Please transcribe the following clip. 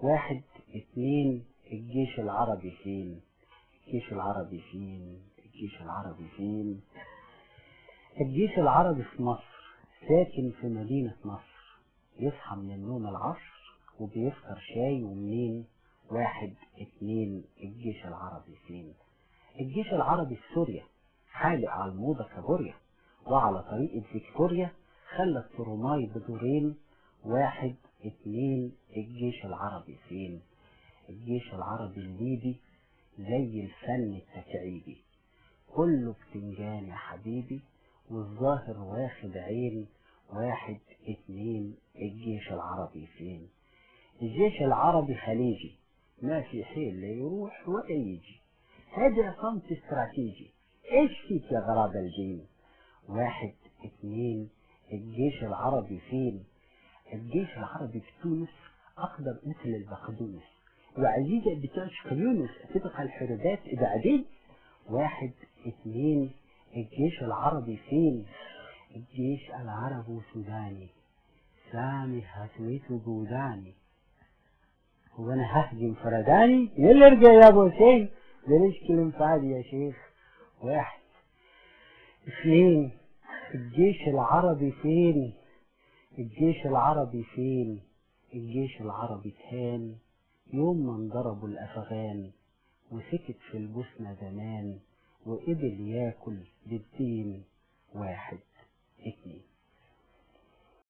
واحد اتنين، الجيش العربي فين؟ الجيش العربي فين؟ الجيش العربي فين؟ الجيش العربي في مصر، ساكن في مدينة نصر، يصحى من النوم العصر وبيفطر شاي ومنين. واحد اتنين، الجيش العربي فين؟ الجيش العربي في سوريا، حالق على الموضة كابوريا، وعلى طريقة فيكتوريا خلى التروماي بدورين. واحد اتنين، الجيش العربي فين؟ الجيش العربي الليبي، زي الفن التكعيبي، كله بتنجان يا حبيبي، والظاهر واخد عين. واحد اتنين، الجيش العربي فين؟ الجيش العربي خليجي، ما في حيل لا يروح ولا يجي، هذا صمت استراتيجي، ايش فيك يا غراب الجين؟ واحد اتنين، الجيش العربي فين؟ الجيش العربي في تونس، اقدر مثل البقدونس، وعزيزة بتعشق يونس، تبقى الحربات ابعدين. واحد اتنين، الجيش العربي فين؟ الجيش العربي سوداني، سامي هسويته جوداني، هو انا ههجم فرداني؟ يلا ارجع يا ابو حسين، بلاش كلام فاضي يا شيخ. واحد اثنين، الجيش العربي فين؟ الجيش العربي فين؟ الجيش العربي تهان يوم ما انضربوا الافغان، وسكت في البوسنة زمان، وقبل ياكل بالدين. واحد اتنين.